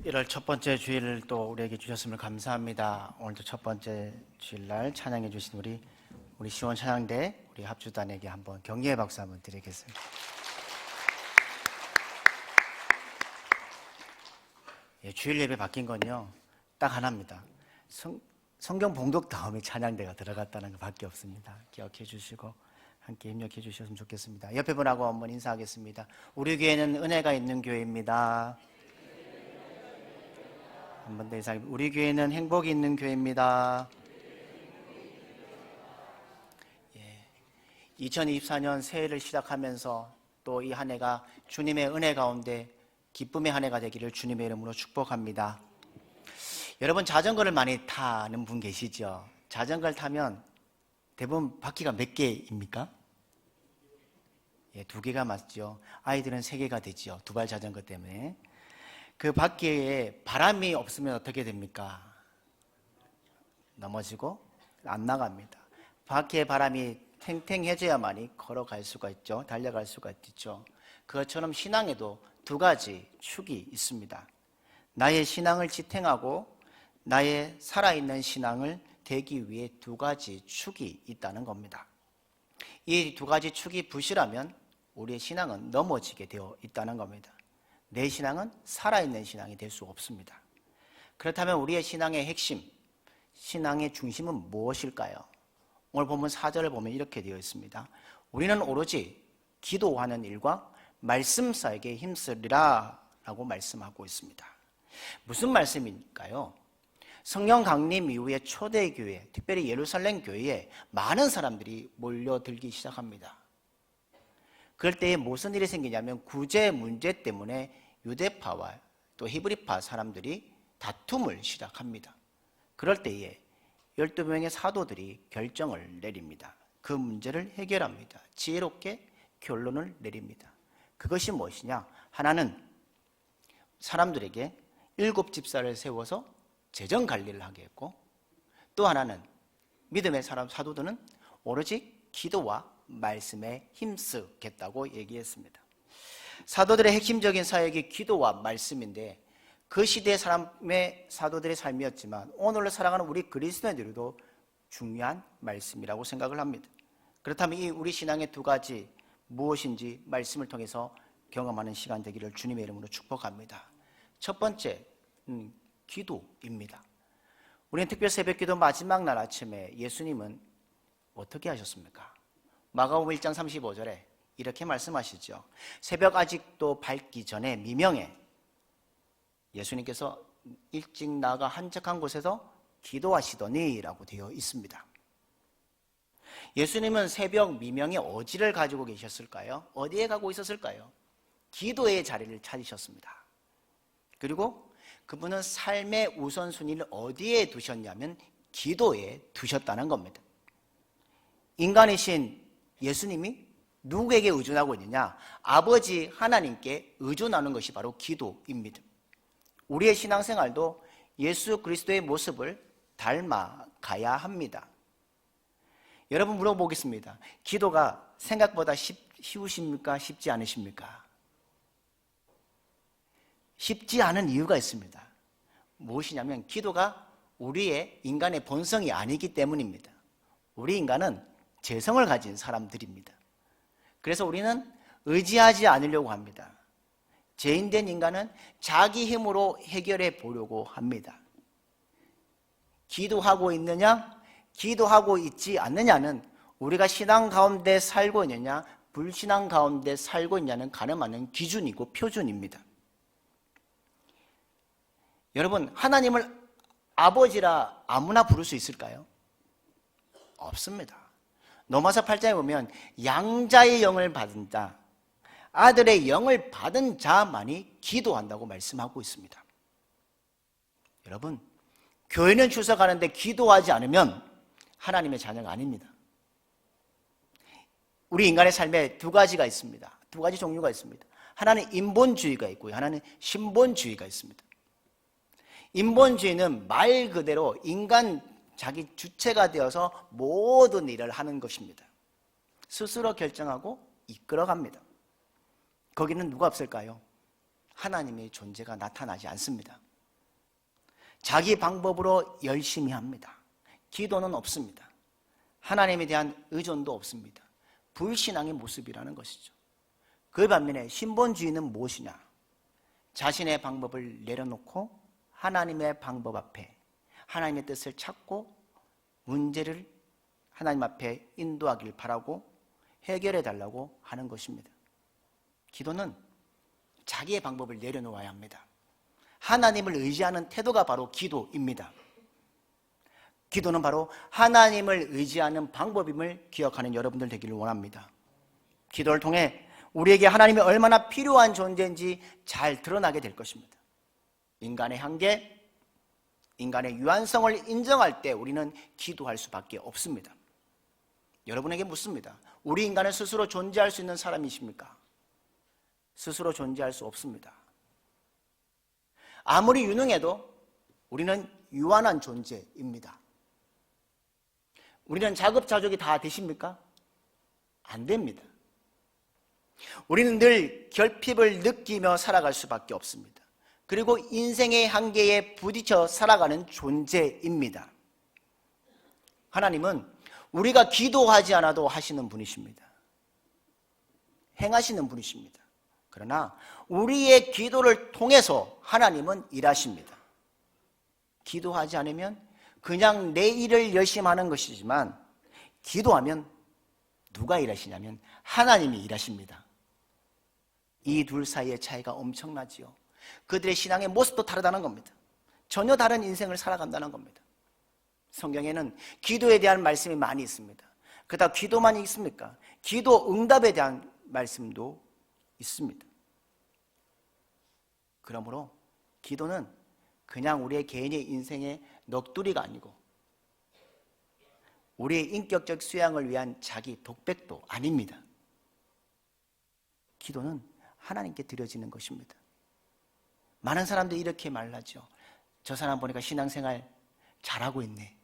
1월 첫 번째 주일을 또 우리에게 주셨음을 감사합니다. 오늘도 첫 번째 주일날 찬양해 주신 우리 시원 찬양대 우리 합주단에게 한번 격려의 박수 한번 드리겠습니다. 예, 주일 예배 바뀐 건요 딱 하나입니다. 성경 봉독 다음에 찬양대가 들어갔다는 것밖에 없습니다. 기억해 주시고 함께 입력해 주셨으면 좋겠습니다. 옆에 분하고 한번 인사하겠습니다. 우리 교회는 은혜가 있는 교회입니다. 한 번 더 인사하겠습니다. 우리 교회는 행복이 있는 교회입니다. 2024년 새해를 시작하면서 또 이 한 해가 주님의 은혜 가운데 기쁨의 한 해가 되기를 주님의 이름으로 축복합니다. 여러분 자전거를 많이 타는 분 계시죠? 자전거를 타면 대부분 바퀴가 몇 개입니까? 예, 2개가 맞죠. 아이들은 3개가 되죠. 두발 자전거 때문에. 그 바퀴에 바람이 없으면 어떻게 됩니까? 넘어지고 안 나갑니다. 바퀴에 바람이 탱탱해져야만이 걸어갈 수가 있죠. 달려갈 수가 있죠. 그것처럼 신앙에도 2가지 축이 있습니다. 나의 신앙을 지탱하고 나의 살아있는 신앙을 되기 위해 2가지 축이 있다는 겁니다. 이 2가지 축이 부실하면 우리의 신앙은 넘어지게 되어 있다는 겁니다. 내 신앙은 살아있는 신앙이 될 수 없습니다. 그렇다면 우리의 신앙의 핵심, 신앙의 중심은 무엇일까요? 오늘 본문 4절을 보면 이렇게 되어 있습니다. 우리는 오로지 기도하는 일과 말씀 사역에 힘쓰리라 라고 말씀하고 있습니다. 무슨 말씀일까요? 성령 강림 이후에 초대교회, 특별히 예루살렘 교회에 많은 사람들이 몰려들기 시작합니다. 그럴 때에 무슨 일이 생기냐면 구제 문제 때문에 유대파와 또 히브리파 사람들이 다툼을 시작합니다. 그럴 때에 12명의 사도들이 결정을 내립니다. 그 문제를 해결합니다. 지혜롭게 결론을 내립니다. 그것이 무엇이냐? 하나는 사람들에게 7집사를 세워서 재정 관리를 하게 했고, 또 하나는 믿음의 사도들은 오로지 기도와 말씀에 힘쓰겠다고 얘기했습니다. 사도들의 핵심적인 사역이 기도와 말씀인데 그 시대의 사도들의 삶이었지만 오늘날 살아가는 우리 그리스도인들도 중요한 말씀이라고 생각을 합니다. 그렇다면 이 우리 신앙의 2가지 무엇인지 말씀을 통해서 경험하는 시간 되기를 주님의 이름으로 축복합니다. 첫 번째 기도입니다. 우리는 특별 새벽기도 마지막 날 아침에 예수님은 어떻게 하셨습니까? 마가복음 1장 35절에 이렇게 말씀하시죠. 새벽 아직도 밝기 전에 미명에 예수님께서 일찍 나가 한적한 곳에서 기도하시더니 라고 되어 있습니다. 예수님은 새벽 미명에 어디를 가지고 계셨을까요? 어디에 가고 있었을까요? 기도의 자리를 찾으셨습니다. 그리고 그분은 삶의 우선순위를 어디에 두셨냐면 기도에 두셨다는 겁니다. 인간이신 예수님이 누구에게 의존하고 있느냐? 아버지 하나님께 의존하는 것이 바로 기도입니다. 우리의 신앙생활도 예수 그리스도의 모습을 닮아가야 합니다. 여러분 물어보겠습니다. 기도가 생각보다 쉬우십니까? 쉽지 않으십니까? 쉽지 않은 이유가 있습니다. 무엇이냐면 기도가 우리의 인간의 본성이 아니기 때문입니다. 우리 인간은 재성을 가진 사람들입니다. 그래서 우리는 의지하지 않으려고 합니다. 죄인된 인간은 자기 힘으로 해결해 보려고 합니다. 기도하고 있느냐, 기도하고 있지 않느냐는 우리가 신앙 가운데 살고 있느냐, 불신앙 가운데 살고 있느냐는 가늠하는 기준이고 표준입니다. 여러분, 하나님을 아버지라 아무나 부를 수 있을까요? 없습니다. 로마서 8장에 보면 양자의 영을 받은 자, 아들의 영을 받은 자만이 기도한다고 말씀하고 있습니다. 여러분, 교회는 출석하는데 기도하지 않으면 하나님의 자녀가 아닙니다. 우리 인간의 삶에 2가지가 있습니다. 2가지 종류가 있습니다. 하나는 인본주의가 있고요. 하나는 신본주의가 있습니다. 인본주의는 말 그대로 인간 자기 주체가 되어서 모든 일을 하는 것입니다. 스스로 결정하고 이끌어갑니다. 거기는 누가 없을까요? 하나님의 존재가 나타나지 않습니다. 자기 방법으로 열심히 합니다. 기도는 없습니다. 하나님에 대한 의존도 없습니다. 불신앙의 모습이라는 것이죠. 그 반면에 신본주의는 무엇이냐? 자신의 방법을 내려놓고 하나님의 방법 앞에 하나님의 뜻을 찾고 문제를 하나님 앞에 인도하길 바라고 해결해 달라고 하는 것입니다. 기도는 자기의 방법을 내려놓아야 합니다. 하나님을 의지하는 태도가 바로 기도입니다. 기도는 바로 하나님을 의지하는 방법임을 기억하는 여러분들 되기를 원합니다. 기도를 통해 우리에게 하나님이 얼마나 필요한 존재인지 잘 드러나게 될 것입니다. 인간의 한계, 인간의 유한성을 인정할 때 우리는 기도할 수밖에 없습니다. 여러분에게 묻습니다. 우리 인간은 스스로 존재할 수 있는 사람이십니까? 스스로 존재할 수 없습니다. 아무리 유능해도 우리는 유한한 존재입니다. 우리는 자급자족이 다 되십니까? 안 됩니다. 우리는 늘 결핍을 느끼며 살아갈 수밖에 없습니다. 그리고 인생의 한계에 부딪혀 살아가는 존재입니다. 하나님은 우리가 기도하지 않아도 하시는 분이십니다. 행하시는 분이십니다. 그러나 우리의 기도를 통해서 하나님은 일하십니다. 기도하지 않으면 그냥 내 일을 열심히 하는 것이지만 기도하면 누가 일하시냐면 하나님이 일하십니다. 이 둘 사이의 차이가 엄청나지요. 그들의 신앙의 모습도 다르다는 겁니다. 전혀 다른 인생을 살아간다는 겁니다. 성경에는 기도에 대한 말씀이 많이 있습니다. 그렇다고 기도만 있습니까? 기도 응답에 대한 말씀도 있습니다. 그러므로 기도는 그냥 우리의 개인의 인생의 넋두리가 아니고 우리의 인격적 수양을 위한 자기 독백도 아닙니다. 기도는 하나님께 드려지는 것입니다. 많은 사람들이 이렇게 말하죠. 저 사람 보니까 신앙생활 잘하고 있네.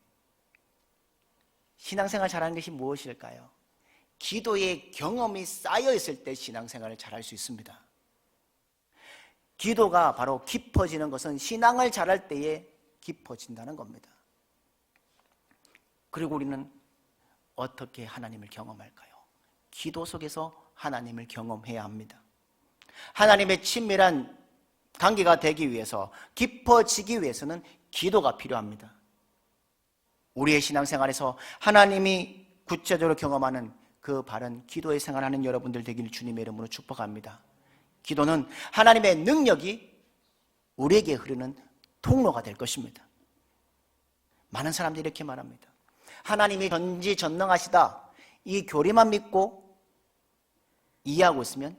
신앙생활 잘하는 것이 무엇일까요? 기도의 경험이 쌓여 있을 때 신앙생활을 잘할 수 있습니다. 기도가 바로 깊어지는 것은 신앙을 잘할 때에 깊어진다는 겁니다. 그리고 우리는 어떻게 하나님을 경험할까요? 기도 속에서 하나님을 경험해야 합니다. 하나님의 친밀한 관계가 되기 위해서, 깊어지기 위해서는 기도가 필요합니다. 우리의 신앙생활에서 하나님이 구체적으로 경험하는 그 바른 기도의 생활하는 여러분들 되기를 주님의 이름으로 축복합니다. 기도는 하나님의 능력이 우리에게 흐르는 통로가 될 것입니다. 많은 사람들이 이렇게 말합니다. 하나님이 전지전능하시다. 이 교리만 믿고 이해하고 있으면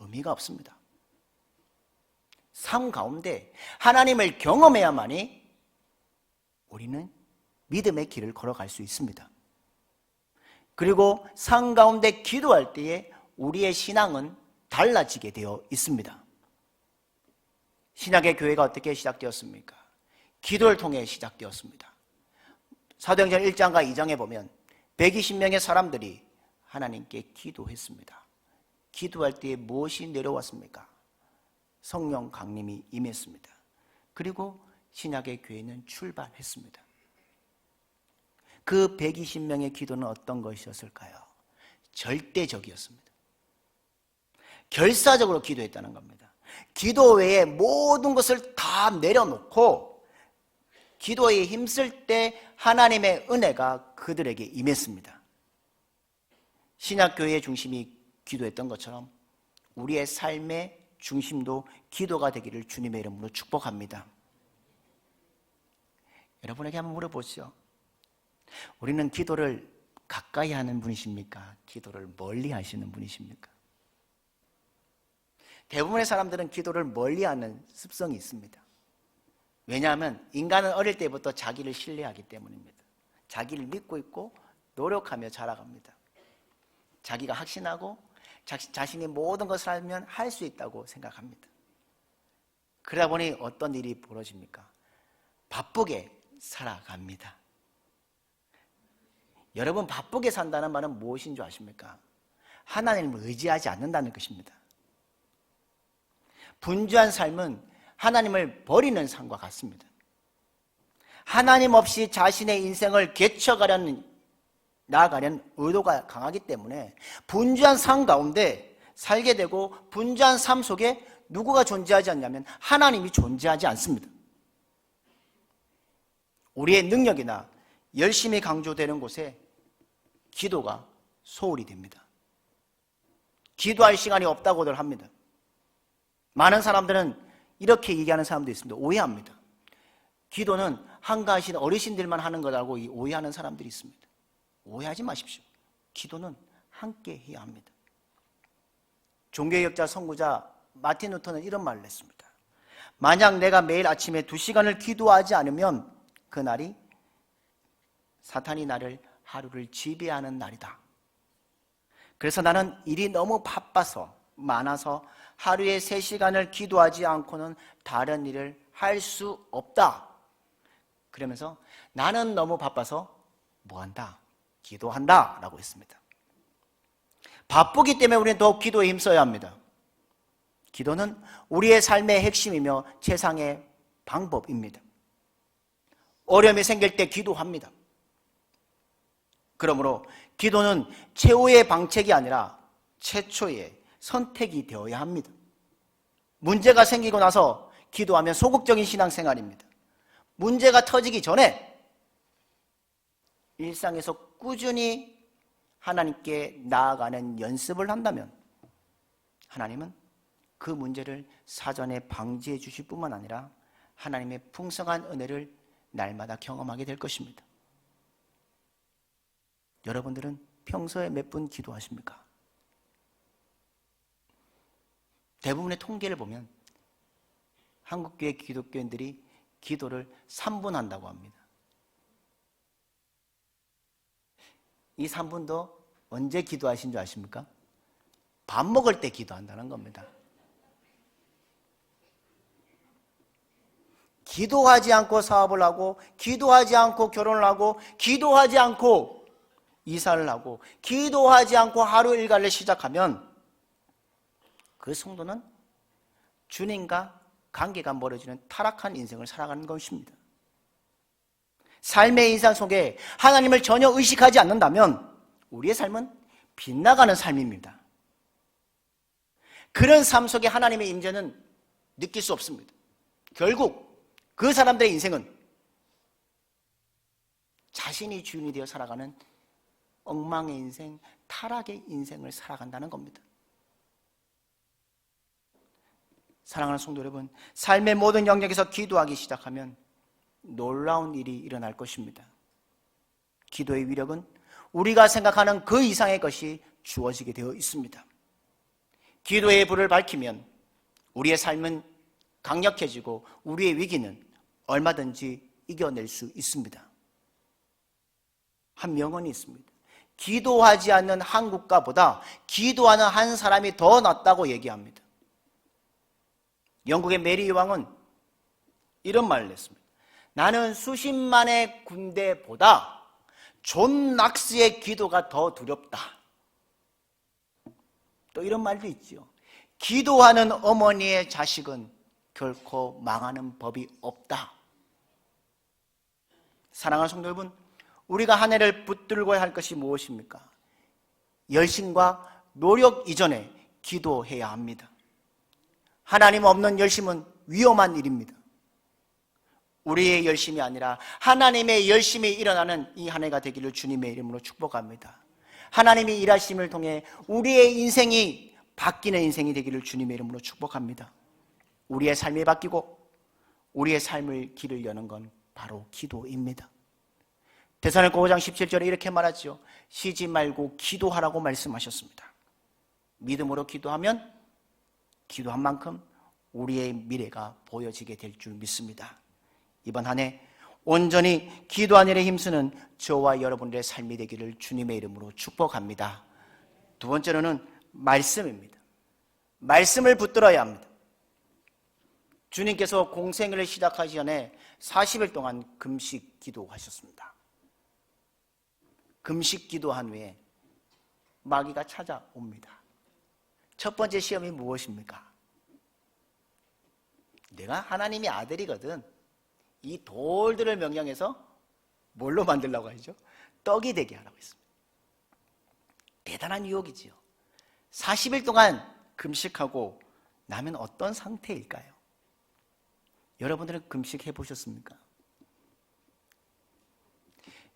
의미가 없습니다. 삶 가운데 하나님을 경험해야만이 우리는 믿음의 길을 걸어갈 수 있습니다. 그리고 삶 가운데 기도할 때에 우리의 신앙은 달라지게 되어 있습니다. 신약의 교회가 어떻게 시작되었습니까? 기도를 통해 시작되었습니다. 사도행전 1장과 2장에 보면 120명의 사람들이 하나님께 기도했습니다. 기도할 때에 무엇이 내려왔습니까? 성령 강림이 임했습니다. 그리고 신약의 교회는 출발했습니다. 그 120명의 기도는 어떤 것이었을까요? 절대적이었습니다. 결사적으로 기도했다는 겁니다. 기도 외에 모든 것을 다 내려놓고 기도에 힘쓸 때 하나님의 은혜가 그들에게 임했습니다. 신약교회의 중심이 기도했던 것처럼 우리의 삶의 중심도 기도가 되기를 주님의 이름으로 축복합니다. 여러분에게 한번 물어보시죠. 우리는 기도를 가까이 하는 분이십니까? 기도를 멀리 하시는 분이십니까? 대부분의 사람들은 기도를 멀리 하는 습성이 있습니다. 왜냐하면 인간은 어릴 때부터 자기를 신뢰하기 때문입니다. 자기를 믿고 있고 노력하며 자라갑니다. 자기가 확신하고 자신이 모든 것을 알면 할 수 있다고 생각합니다. 그러다 보니 어떤 일이 벌어집니까? 바쁘게 살아갑니다. 여러분, 바쁘게 산다는 말은 무엇인 줄 아십니까? 하나님을 의지하지 않는다는 것입니다. 분주한 삶은 하나님을 버리는 삶과 같습니다. 하나님 없이 자신의 인생을 나아가려는 의도가 강하기 때문에 분주한 삶 가운데 살게 되고, 분주한 삶 속에 누구가 존재하지 않냐면 하나님이 존재하지 않습니다. 우리의 능력이나 열심히 강조되는 곳에 기도가 소홀히 됩니다. 기도할 시간이 없다고들 합니다. 많은 사람들은 이렇게 얘기하는 사람도 있습니다. 오해합니다. 기도는 한가하신 어르신들만 하는 거라고 오해하는 사람들이 있습니다. 오해하지 마십시오. 기도는 함께 해야 합니다. 종교개혁자 선구자 마틴 루터는 이런 말을 했습니다. 만약 내가 매일 아침에 2시간을 기도하지 않으면 그날이 사탄이 나를 하루를 지배하는 날이다. 그래서 나는 일이 너무 바빠서 많아서 하루에 3시간을 기도하지 않고는 다른 일을 할 수 없다. 그러면서 나는 너무 바빠서 뭐한다? 기도한다 라고 했습니다. 바쁘기 때문에 우리는 더욱 기도에 힘써야 합니다. 기도는 우리의 삶의 핵심이며 최상의 방법입니다. 어려움이 생길 때 기도합니다. 그러므로 기도는 최후의 방책이 아니라 최초의 선택이 되어야 합니다. 문제가 생기고 나서 기도하면 소극적인 신앙생활입니다. 문제가 터지기 전에 일상에서 꾸준히 하나님께 나아가는 연습을 한다면 하나님은 그 문제를 사전에 방지해 주실 뿐만 아니라 하나님의 풍성한 은혜를 날마다 경험하게 될 것입니다. 여러분들은 평소에 몇 분 기도하십니까? 대부분의 통계를 보면 한국교회 기독교인들이 기도를 3분 한다고 합니다. 이 3분도 언제 기도하신 줄 아십니까? 밥 먹을 때 기도한다는 겁니다. 기도하지 않고 사업을 하고, 기도하지 않고 결혼을 하고, 기도하지 않고 이사를 하고, 기도하지 않고 하루 일과를 시작하면 그 성도는 주님과 관계가 멀어지는 타락한 인생을 살아가는 것입니다. 삶의 인상 속에 하나님을 전혀 의식하지 않는다면 우리의 삶은 빗나가는 삶입니다. 그런 삶 속에 하나님의 임재는 느낄 수 없습니다. 결국 그 사람들의 인생은 자신이 주인이 되어 살아가는 엉망의 인생, 타락의 인생을 살아간다는 겁니다. 사랑하는 성도 여러분, 삶의 모든 영역에서 기도하기 시작하면 놀라운 일이 일어날 것입니다. 기도의 위력은 우리가 생각하는 그 이상의 것이 주어지게 되어 있습니다. 기도의 불을 밝히면 우리의 삶은 강력해지고 우리의 위기는 얼마든지 이겨낼 수 있습니다. 한 명언이 있습니다. 기도하지 않는 한 국가보다 기도하는 한 사람이 더 낫다고 얘기합니다. 영국의 메리 왕은 이런 말을 했습니다. 나는 수십만의 군대보다 존 낙스의 기도가 더 두렵다. 또 이런 말도 있죠. 기도하는 어머니의 자식은 결코 망하는 법이 없다. 사랑하는 성도 여러분, 우리가 한 해를 붙들고야 할 것이 무엇입니까? 열심과 노력 이전에 기도해야 합니다. 하나님 없는 열심은 위험한 일입니다. 우리의 열심이 아니라 하나님의 열심이 일어나는 이 한 해가 되기를 주님의 이름으로 축복합니다. 하나님이 일하심을 통해 우리의 인생이 바뀌는 인생이 되기를 주님의 이름으로 축복합니다. 우리의 삶이 바뀌고 우리의 삶을 길을 여는 건 바로 기도입니다. 데살로니가 5장 17절에 이렇게 말하죠. 쉬지 말고 기도하라고 말씀하셨습니다. 믿음으로 기도하면 기도한 만큼 우리의 미래가 보여지게 될 줄 믿습니다. 이번 한 해 온전히 기도한 일에 힘쓰는 저와 여러분들의 삶이 되기를 주님의 이름으로 축복합니다. 두 번째로는 말씀입니다. 말씀을 붙들어야 합니다. 주님께서 공생애를 시작하기 전에 40일 동안 금식 기도하셨습니다. 금식 기도한 후에 마귀가 찾아옵니다. 첫 번째 시험이 무엇입니까? 내가 하나님의 아들이거든. 이 돌들을 명령해서 뭘로 만들려고 하죠? 떡이 되게 하라고 했습니다. 대단한 유혹이지요. 40일 동안 금식하고 나면 어떤 상태일까요? 여러분들은 금식해 보셨습니까?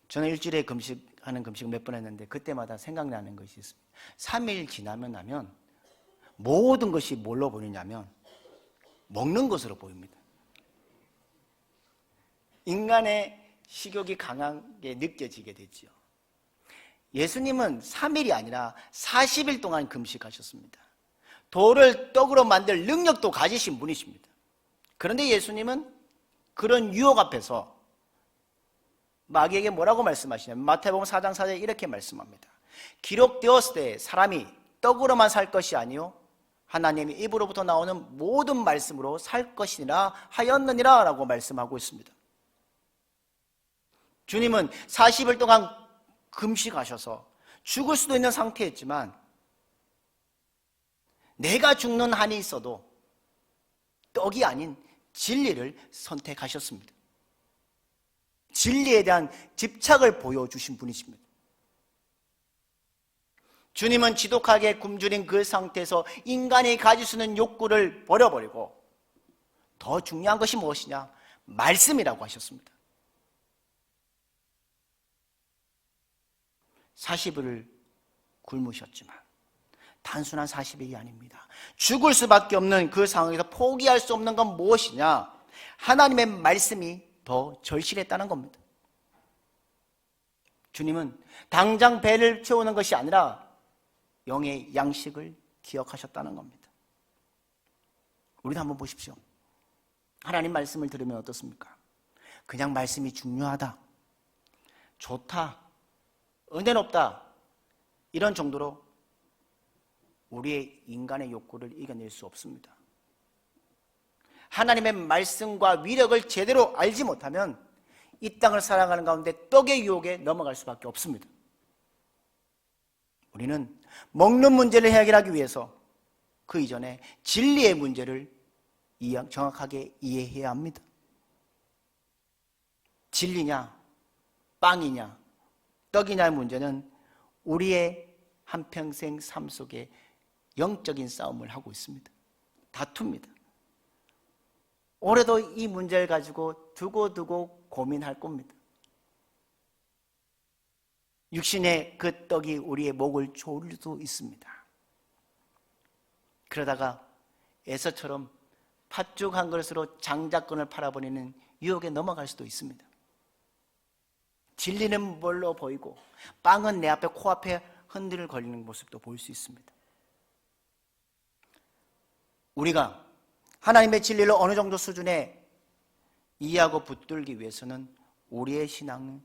저는 일주일에 금식하는 금식 몇 번 했는데 그때마다 생각나는 것이 있습니다. 3일 지나면 나면 모든 것이 뭘로 보이냐면 먹는 것으로 보입니다. 인간의 식욕이 강하게 느껴지게 되죠. 예수님은 3일이 아니라 40일 동안 금식하셨습니다. 돌을 떡으로 만들 능력도 가지신 분이십니다. 그런데 예수님은 그런 유혹 앞에서 마귀에게 뭐라고 말씀하시냐면 마태복음 4장 4절에 이렇게 말씀합니다. 기록되었을 때 사람이 떡으로만 살 것이 아니요 하나님의 입으로부터 나오는 모든 말씀으로 살 것이니라 하였느니라 라고 말씀하고 있습니다. 주님은 40일 동안 금식하셔서 죽을 수도 있는 상태였지만 내가 죽는 한이 있어도 떡이 아닌 진리를 선택하셨습니다. 진리에 대한 집착을 보여주신 분이십니다. 주님은 지독하게 굶주린 그 상태에서 인간이 가질 수 있는 욕구를 버려버리고 더 중요한 것이 무엇이냐? 말씀이라고 하셨습니다. 40일을 굶으셨지만 단순한 40일이 아닙니다. 죽을 수밖에 없는 그 상황에서 포기할 수 없는 건 무엇이냐? 하나님의 말씀이 더 절실했다는 겁니다. 주님은 당장 배를 채우는 것이 아니라 영의 양식을 기억하셨다는 겁니다. 우리도 한번 보십시오. 하나님 말씀을 들으면 어떻습니까? 그냥 말씀이 중요하다, 좋다, 은혜롭다 이런 정도로 우리의 인간의 욕구를 이겨낼 수 없습니다. 하나님의 말씀과 위력을 제대로 알지 못하면 이 땅을 살아가는 가운데 떡의 유혹에 넘어갈 수밖에 없습니다. 우리는 먹는 문제를 해결하기 위해서 그 이전에 진리의 문제를 정확하게 이해해야 합니다. 진리냐, 빵이냐, 떡이냐의 문제는 우리의 한평생 삶 속에 영적인 싸움을 하고 있습니다. 다툽니다. 올해도 이 문제를 가지고 두고두고 고민할 겁니다. 육신의 그 떡이 우리의 목을 조를 수도 있습니다. 그러다가 에서처럼 팥죽 한 그릇으로 장자권을 팔아버리는 유혹에 넘어갈 수도 있습니다. 진리는 뭘로 보이고 빵은 내 앞에 코앞에 흔들 걸리는 모습도 보일 수 있습니다. 우리가 하나님의 진리를 어느 정도 수준에 이해하고 붙들기 위해서는 우리의 신앙은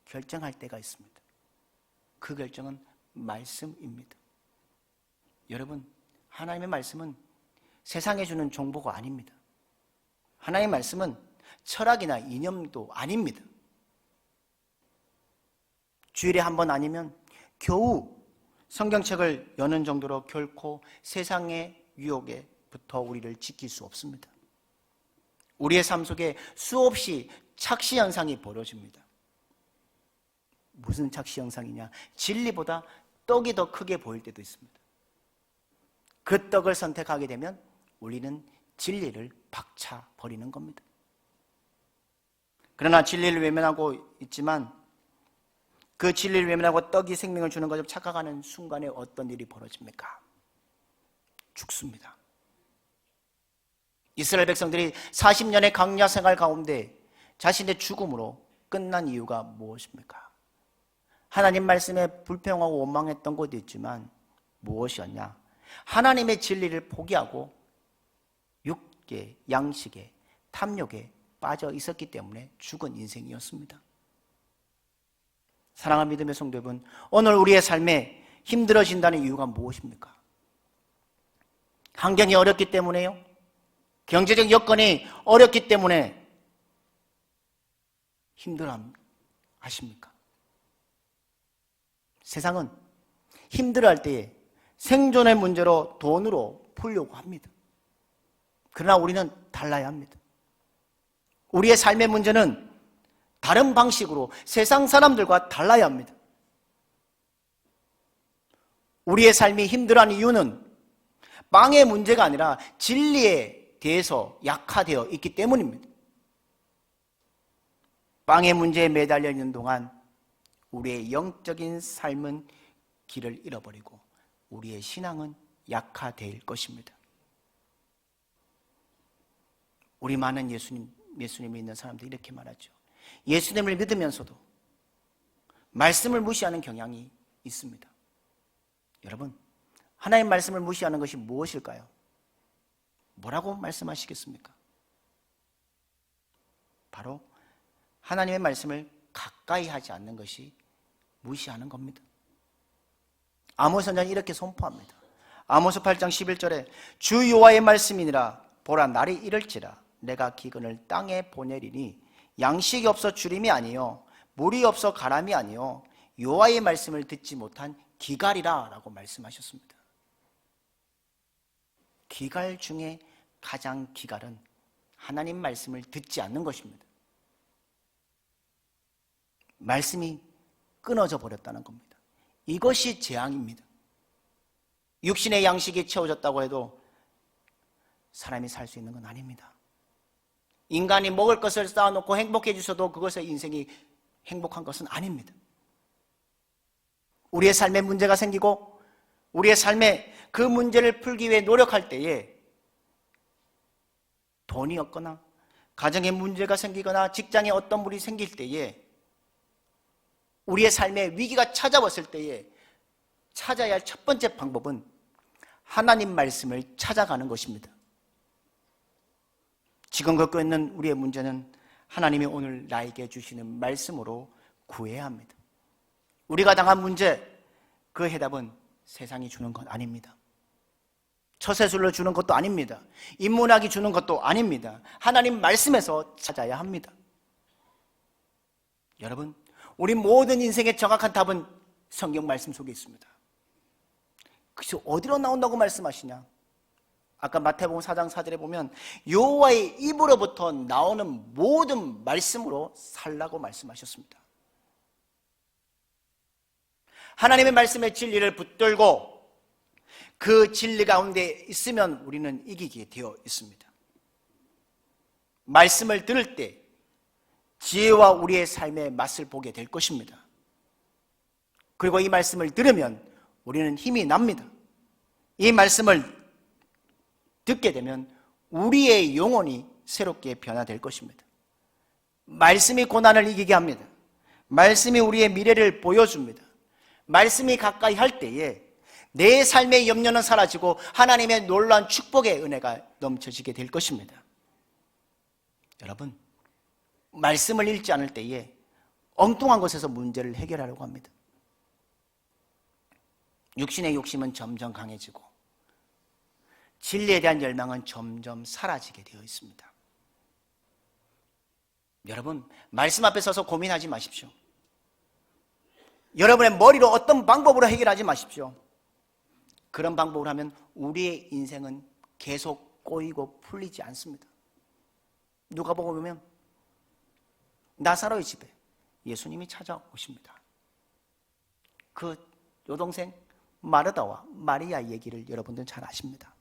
결정할 때가 있습니다. 그 결정은 말씀입니다. 여러분, 하나님의 말씀은 세상에 주는 정보가 아닙니다. 하나님의 말씀은 철학이나 이념도 아닙니다. 주일에 한 번 아니면 겨우 성경책을 여는 정도로 결코 세상의 유혹에부터 우리를 지킬 수 없습니다. 우리의 삶 속에 수없이 착시 현상이 벌어집니다. 무슨 착시 현상이냐? 진리보다 떡이 더 크게 보일 때도 있습니다. 그 떡을 선택하게 되면 우리는 진리를 박차버리는 겁니다. 그러나 진리를 외면하고 있지만 그 진리를 외면하고 떡이 생명을 주는 것을 착각하는 순간에 어떤 일이 벌어집니까? 죽습니다. 이스라엘 백성들이 40년의 광야 생활 가운데 자신의 죽음으로 끝난 이유가 무엇입니까? 하나님 말씀에 불평하고 원망했던 것도 있지만 무엇이었냐? 하나님의 진리를 포기하고 육계, 양식에, 탐욕에 빠져 있었기 때문에 죽은 인생이었습니다. 사랑하는 믿음의 성도 여러분, 오늘 우리의 삶에 힘들어진다는 이유가 무엇입니까? 환경이 어렵기 때문에요? 경제적 여건이 어렵기 때문에 힘들어 하십니까? 세상은 힘들어할 때에 생존의 문제로 돈으로 풀려고 합니다. 그러나 우리는 달라야 합니다. 우리의 삶의 문제는 다른 방식으로 세상 사람들과 달라야 합니다. 우리의 삶이 힘들어하는 이유는 빵의 문제가 아니라 진리에 대해서 약화되어 있기 때문입니다. 빵의 문제에 매달려 있는 동안 우리의 영적인 삶은 길을 잃어버리고 우리의 신앙은 약화될 것입니다. 우리 많은 예수님 믿는 사람들이 이렇게 말하죠. 예수님을 믿으면서도 말씀을 무시하는 경향이 있습니다. 여러분, 하나님 말씀을 무시하는 것이 무엇일까요? 뭐라고 말씀하시겠습니까? 바로 하나님의 말씀을 가까이 하지 않는 것이 무시하는 겁니다. 아모스 선지자는 이렇게 선포합니다. 아모스 8장 11절에 주 여호와의 말씀이니라 보라 날이 이를지라 내가 기근을 땅에 보내리니 양식이 없어 주림이 아니요 물이 없어 가람이 아니요 여호와의 말씀을 듣지 못한 기갈이라 라고 말씀하셨습니다. 기갈 중에 가장 기갈은 하나님 말씀을 듣지 않는 것입니다. 말씀이 끊어져 버렸다는 겁니다. 이것이 재앙입니다. 육신의 양식이 채워졌다고 해도 사람이 살 수 있는 건 아닙니다. 인간이 먹을 것을 쌓아놓고 행복해지셔도 그것의 인생이 행복한 것은 아닙니다. 우리의 삶에 문제가 생기고 우리의 삶에 그 문제를 풀기 위해 노력할 때에 돈이 없거나 가정에 문제가 생기거나 직장에 어떤 일이 생길 때에 우리의 삶에 위기가 찾아왔을 때에 찾아야 할 첫 번째 방법은 하나님 말씀을 찾아가는 것입니다. 지금 겪고 있는 우리의 문제는 하나님이 오늘 나에게 주시는 말씀으로 구해야 합니다. 우리가 당한 문제, 그 해답은 세상이 주는 건 아닙니다. 처세술로 주는 것도 아닙니다. 인문학이 주는 것도 아닙니다. 하나님 말씀에서 찾아야 합니다. 여러분, 우리 모든 인생의 정확한 답은 성경 말씀 속에 있습니다. 그래서 어디로 나온다고 말씀하시냐? 아까 마태복음 4장 4절에 보면 여호와의 입으로부터 나오는 모든 말씀으로 살라고 말씀하셨습니다. 하나님의 말씀의 진리를 붙들고 그 진리 가운데 있으면 우리는 이기게 되어 있습니다. 말씀을 들을 때 지혜와 우리의 삶의 맛을 보게 될 것입니다. 그리고 이 말씀을 들으면 우리는 힘이 납니다. 이 말씀을 듣게 되면 우리의 영혼이 새롭게 변화될 것입니다. 말씀이 고난을 이기게 합니다. 말씀이 우리의 미래를 보여줍니다. 말씀이 가까이 할 때에 내 삶의 염려는 사라지고 하나님의 놀라운 축복의 은혜가 넘쳐지게 될 것입니다. 여러분, 말씀을 읽지 않을 때에 엉뚱한 곳에서 문제를 해결하려고 합니다. 육신의 욕심은 점점 강해지고 진리에 대한 열망은 점점 사라지게 되어 있습니다. 여러분, 말씀 앞에 서서 고민하지 마십시오. 여러분의 머리로 어떤 방법으로 해결하지 마십시오. 그런 방법을 하면 우리의 인생은 계속 꼬이고 풀리지 않습니다. 누가 보고 보면 나사로의 집에 예수님이 찾아오십니다. 그 여동생 마르다와 마리아 얘기를 여러분들은 잘 아십니다.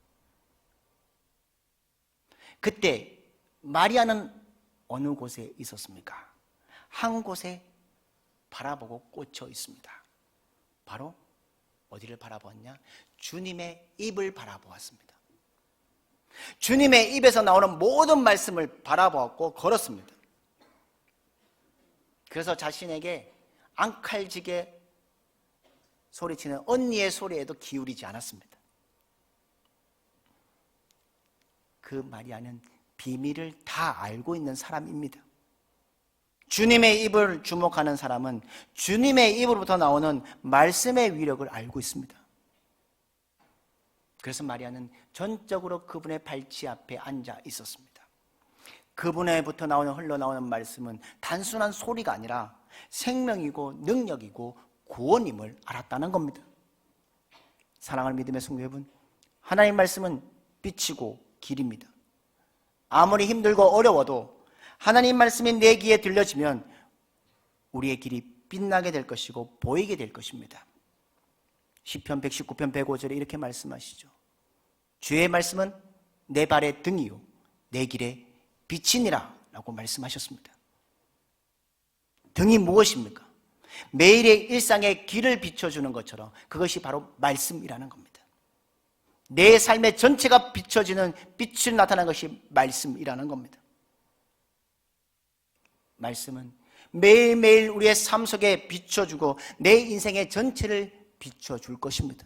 그때 마리아는 어느 곳에 있었습니까? 한 곳에 바라보고 꽂혀 있습니다. 바로 어디를 바라보았냐? 주님의 입을 바라보았습니다. 주님의 입에서 나오는 모든 말씀을 바라보았고 걸었습니다. 그래서 자신에게 앙칼지게 소리치는 언니의 소리에도 기울이지 않았습니다. 그 마리아는 비밀을 다 알고 있는 사람입니다. 주님의 입을 주목하는 사람은 주님의 입으로부터 나오는 말씀의 위력을 알고 있습니다. 그래서 마리아는 전적으로 그분의 발치 앞에 앉아 있었습니다. 그분에부터 흘러나오는 말씀은 단순한 소리가 아니라 생명이고 능력이고 구원임을 알았다는 겁니다. 사랑하는 믿음의 성도 여러분, 하나님 말씀은 빛이고 길입니다. 아무리 힘들고 어려워도 하나님 말씀이 내 귀에 들려지면 우리의 길이 빛나게 될 것이고 보이게 될 것입니다. 시편 119편 105절에 이렇게 말씀하시죠. 주의 말씀은 내 발의 등이요 내 길의 빛이니라 라고 말씀하셨습니다. 등이 무엇입니까? 매일의 일상의 길을 비춰주는 것처럼 그것이 바로 말씀이라는 겁니다. 내 삶의 전체가 비춰지는 빛을 나타나는 것이 말씀이라는 겁니다. 말씀은 매일매일 우리의 삶 속에 비춰주고 내 인생의 전체를 비춰줄 것입니다.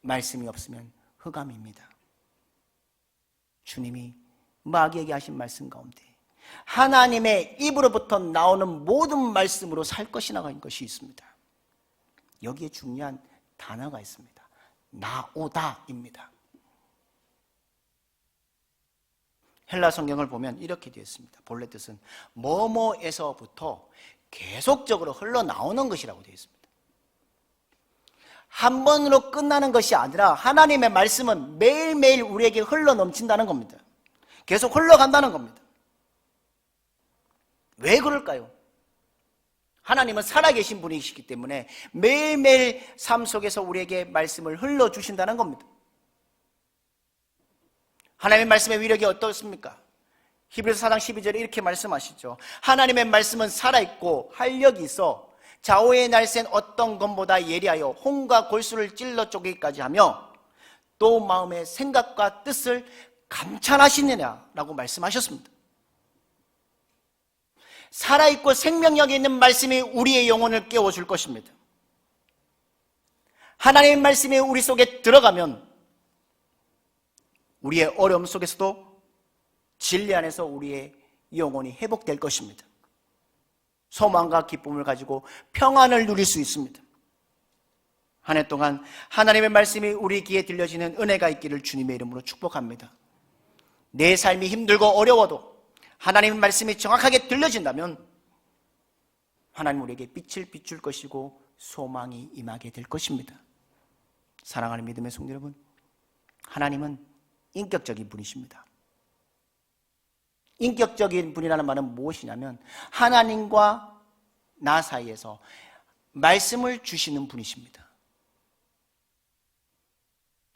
말씀이 없으면 흑암입니다. 주님이 마귀에게 하신 말씀 가운데 하나님의 입으로부터 나오는 모든 말씀으로 살 것이라는 것이 있습니다. 여기에 중요한 단어가 있습니다. 나오다입니다. 헬라 성경을 보면 이렇게 되어 있습니다. 본래 뜻은 뭐뭐에서부터 계속적으로 흘러나오는 것이라고 되어 있습니다. 한 번으로 끝나는 것이 아니라 하나님의 말씀은 매일매일 우리에게 흘러넘친다는 겁니다. 계속 흘러간다는 겁니다. 왜 그럴까요? 하나님은 살아계신 분이시기 때문에 매일매일 삶 속에서 우리에게 말씀을 흘러주신다는 겁니다. 하나님의 말씀의 위력이 어떻습니까? 히브리서 4장 12절에 이렇게 말씀하시죠. 하나님의 말씀은 살아있고 활력이 있어 좌우의 날쌘 어떤 검보다 예리하여 혼과 골수를 찔러 쪼개기까지 하며 또 마음의 생각과 뜻을 감찰하시느냐라고 말씀하셨습니다. 살아있고 생명력이 있는 말씀이 우리의 영혼을 깨워줄 것입니다. 하나님의 말씀이 우리 속에 들어가면 우리의 어려움 속에서도 진리 안에서 우리의 영혼이 회복될 것입니다. 소망과 기쁨을 가지고 평안을 누릴 수 있습니다. 한 해 동안 하나님의 말씀이 우리 귀에 들려지는 은혜가 있기를 주님의 이름으로 축복합니다. 내 삶이 힘들고 어려워도 하나님의 말씀이 정확하게 들려진다면 하나님 우리에게 빛을 비출 것이고 소망이 임하게 될 것입니다. 사랑하는 믿음의 성도 여러분, 하나님은 인격적인 분이십니다. 인격적인 분이라는 말은 무엇이냐면 하나님과 나 사이에서 말씀을 주시는 분이십니다.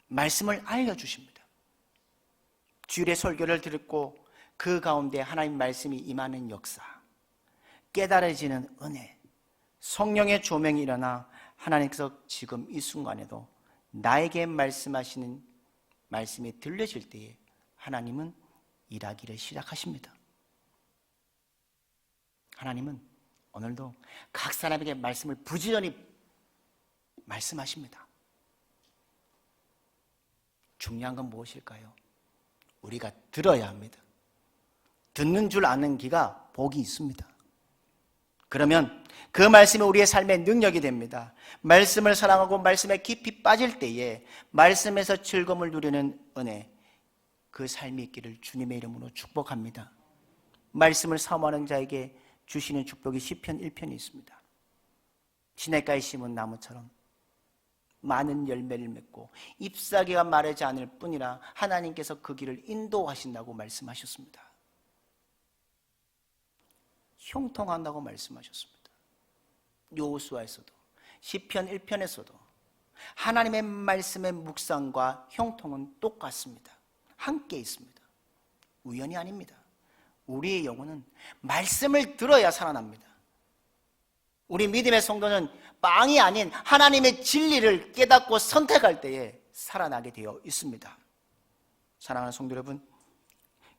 말씀을 알려주십니다. 주일의 설교를 듣고 그 가운데 하나님 말씀이 임하는 역사, 깨달아지는 은혜, 성령의 조명이 일어나 하나님께서 지금 이 순간에도 나에게 말씀하시는 말씀이 들려질 때에 하나님은 일하기를 시작하십니다. 하나님은 오늘도 각 사람에게 말씀을 부지런히 말씀하십니다. 중요한 건 무엇일까요? 우리가 들어야 합니다. 듣는 줄 아는 귀가 복이 있습니다. 그러면 그 말씀이 우리의 삶의 능력이 됩니다. 말씀을 사랑하고 말씀에 깊이 빠질 때에 말씀에서 즐거움을 누리는 은혜, 그 삶이 있기를 주님의 이름으로 축복합니다. 말씀을 사모하는 자에게 주시는 축복이 시편 1편이 있습니다. 시냇가에 심은 나무처럼 많은 열매를 맺고 잎사귀가 마르지 않을 뿐이라 하나님께서 그 길을 인도하신다고 말씀하셨습니다. 형통한다고 말씀하셨습니다. 여호수아에서도 시편 1편에서도 하나님의 말씀의 묵상과 형통은 똑같습니다. 함께 있습니다. 우연이 아닙니다. 우리의 영혼은 말씀을 들어야 살아납니다. 우리 믿음의 성도는 빵이 아닌 하나님의 진리를 깨닫고 선택할 때에 살아나게 되어 있습니다. 사랑하는 성도 여러분,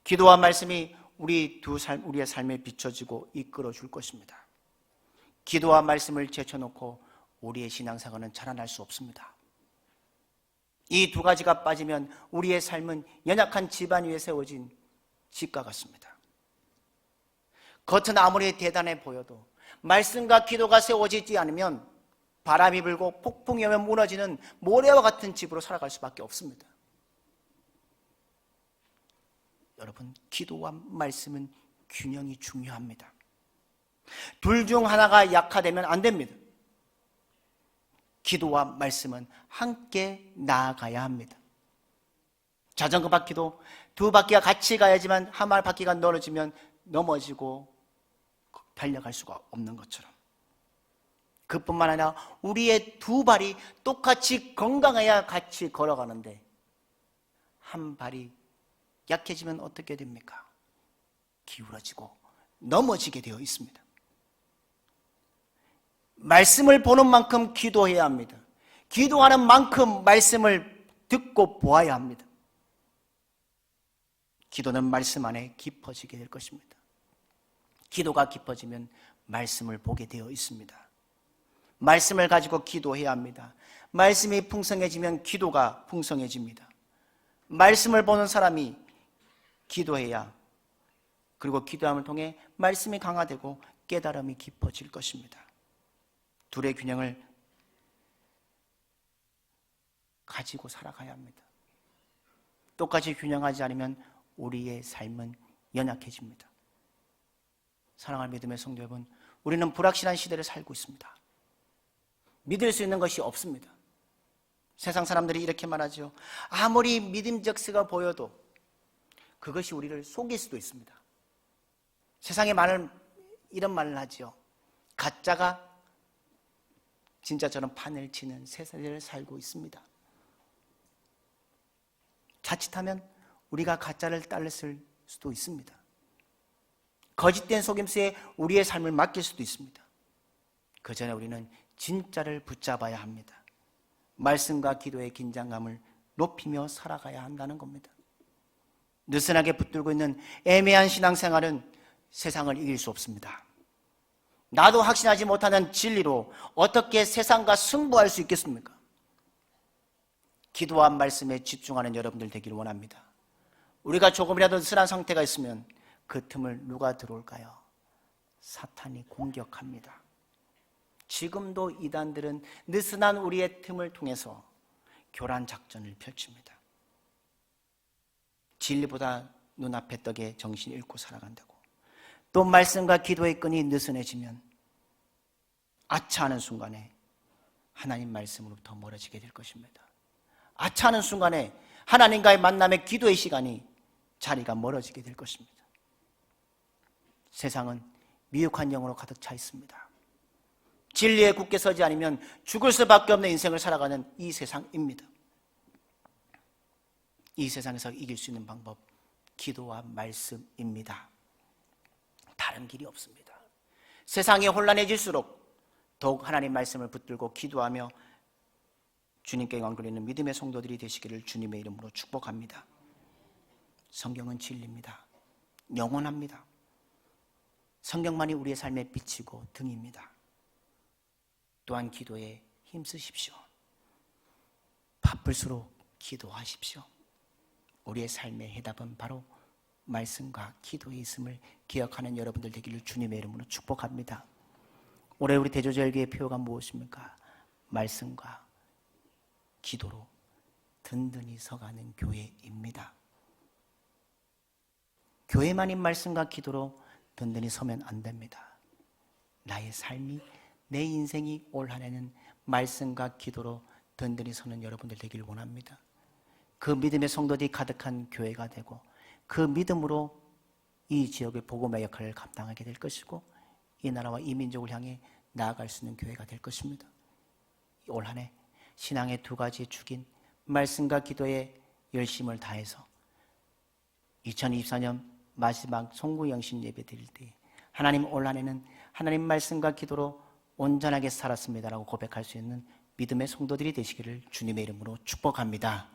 기도와 말씀이 우리의 삶에 비춰지고 이끌어 줄 것입니다. 기도와 말씀을 제쳐놓고 우리의 신앙생활은 자라날 수 없습니다. 이 두 가지가 빠지면 우리의 삶은 연약한 집안 위에 세워진 집과 같습니다. 겉은 아무리 대단해 보여도 말씀과 기도가 세워지지 않으면 바람이 불고 폭풍이 오면 무너지는 모래와 같은 집으로 살아갈 수밖에 없습니다. 여러분, 기도와 말씀은 균형이 중요합니다. 둘 중 하나가 약화되면 안 됩니다. 기도와 말씀은 함께 나아가야 합니다. 자전거 바퀴도 두 바퀴가 같이 가야지만 한 바퀴가 떨어지면 넘어지고 달려갈 수가 없는 것처럼, 그뿐만 아니라 우리의 두 발이 똑같이 건강해야 같이 걸어가는데 한 발이 약해지면 어떻게 됩니까? 기울어지고 넘어지게 되어 있습니다. 말씀을 보는 만큼 기도해야 합니다. 기도하는 만큼 말씀을 듣고 보아야 합니다. 기도는 말씀 안에 깊어지게 될 것입니다. 기도가 깊어지면 말씀을 보게 되어 있습니다. 말씀을 가지고 기도해야 합니다. 말씀이 풍성해지면 기도가 풍성해집니다. 말씀을 보는 사람이 기도해야, 그리고 기도함을 통해 말씀이 강화되고 깨달음이 깊어질 것입니다. 둘의 균형을 가지고 살아가야 합니다. 똑같이 균형하지 않으면 우리의 삶은 연약해집니다. 사랑하는 믿음의 성도 여러분, 우리는 불확실한 시대를 살고 있습니다. 믿을 수 있는 것이 없습니다. 세상 사람들이 이렇게 말하죠. 아무리 믿음직스가 보여도 그것이 우리를 속일 수도 있습니다. 세상의 이런 말을 하죠. 가짜가 진짜처럼 판을 치는 세상을 살고 있습니다. 자칫하면 우리가 가짜를 따랐을 수도 있습니다. 거짓된 속임수에 우리의 삶을 맡길 수도 있습니다. 그 전에 우리는 진짜를 붙잡아야 합니다. 말씀과 기도의 긴장감을 높이며 살아가야 한다는 겁니다. 느슨하게 붙들고 있는 애매한 신앙생활은 세상을 이길 수 없습니다. 나도 확신하지 못하는 진리로 어떻게 세상과 승부할 수 있겠습니까? 기도와 말씀에 집중하는 여러분들 되기를 원합니다. 우리가 조금이라도 느슨한 상태가 있으면 그 틈을 누가 들어올까요? 사탄이 공격합니다. 지금도 이단들은 느슨한 우리의 틈을 통해서 교란 작전을 펼칩니다. 진리보다 눈앞의 떡에 정신 잃고 살아간다고. 또 말씀과 기도의 끈이 느슨해지면 아차하는 순간에 하나님 말씀으로부터 멀어지게 될 것입니다. 아차하는 순간에 하나님과의 만남의 기도의 시간이 자리가 멀어지게 될 것입니다. 세상은 미혹한 영으로 가득 차 있습니다. 진리에 굳게 서지 않으면 죽을 수밖에 없는 인생을 살아가는 이 세상입니다. 이 세상에서 이길 수 있는 방법, 기도와 말씀입니다. 다른 길이 없습니다. 세상이 혼란해질수록 더욱 하나님 말씀을 붙들고 기도하며 주님께 영광 돌리는 믿음의 성도들이 되시기를 주님의 이름으로 축복합니다. 성경은 진리입니다. 영원합니다. 성경만이 우리의 삶의 빛이고 등입니다. 또한 기도에 힘쓰십시오. 바쁠수록 기도하십시오. 우리의 삶의 해답은 바로 말씀과 기도에 있음을 기억하는 여러분들 되기를 주님의 이름으로 축복합니다. 올해 우리 대조절기의 표어가 무엇입니까? 말씀과 기도로 든든히 서가는 교회입니다. 교회만인 말씀과 기도로 든든히 서면 안 됩니다. 나의 삶이, 내 인생이 올 한 해는 말씀과 기도로 든든히 서는 여러분들 되기를 원합니다. 그 믿음의 성도들이 가득한 교회가 되고 그 믿음으로 이 지역의 복음의 역할을 감당하게 될 것이고 이 나라와 이 민족을 향해 나아갈 수 있는 교회가 될 것입니다. 올 한 해 신앙의 두 가지 축인 말씀과 기도에 열심을 다해서 2024년 마지막 송구영신 예배 드릴 때 하나님, 올 한 해는 하나님 말씀과 기도로 온전하게 살았습니다라고 고백할 수 있는 믿음의 성도들이 되시기를 주님의 이름으로 축복합니다.